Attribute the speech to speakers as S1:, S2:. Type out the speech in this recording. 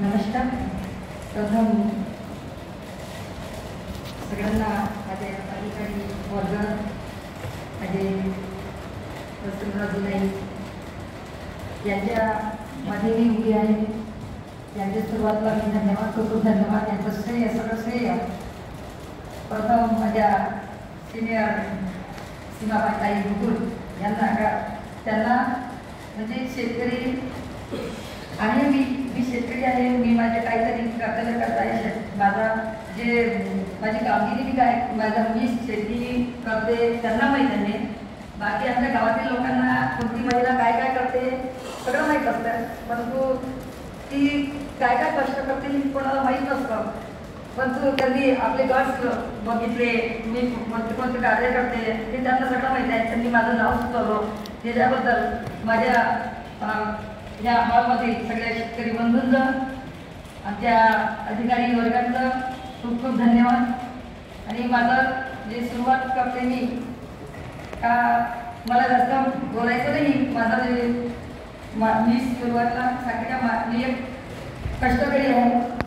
S1: नमस्कार. प्रथम सगळ्यांना माझे अधिकारी वर्ग, माझे वसंतराव नाईक यांच्यामध्ये मी उभी आहे. यांच्या सुरुवातीला मी धन्यवाद करतो. धन्यवाद यांचं श्रेय, सगळं श्रेय प्रथम माझ्या सिनियर सीमाबाई गुगुल यांना त्यांना म्हणजे शेतकरी आणि मी शेतकरी आहे. मी माझे काहीतरी कर्तव्य करत आहे. माझी कामगिरी बी काय, मी शेती करते त्यांना माहीत आहे. बाकी आमच्या गावातील लोकांना कोणती महिला काय काय करते सगळं माहीत असतं, परंतु ती काय काय कष्ट करते हे कोणाला माहीत नसतं. परंतु त्यांनी आपले गट बघितले, मी कोणते कार्य करते ते त्यांना सगळं माहीत आहे. त्यांनी माझं नाव सुचवलं. त्याच्याबद्दल माझ्या या हॉलमध्ये सगळ्या शेतकरी बंधूंचं, आमच्या अधिकारी वर्गाचं खूप खूप धन्यवाद. आणि माझं जे सुरुवात करते का मला जास्त बोलायचं नाही. माझं मी सुरुवातीला सांगितलं मी एक कष्टकरी आहे.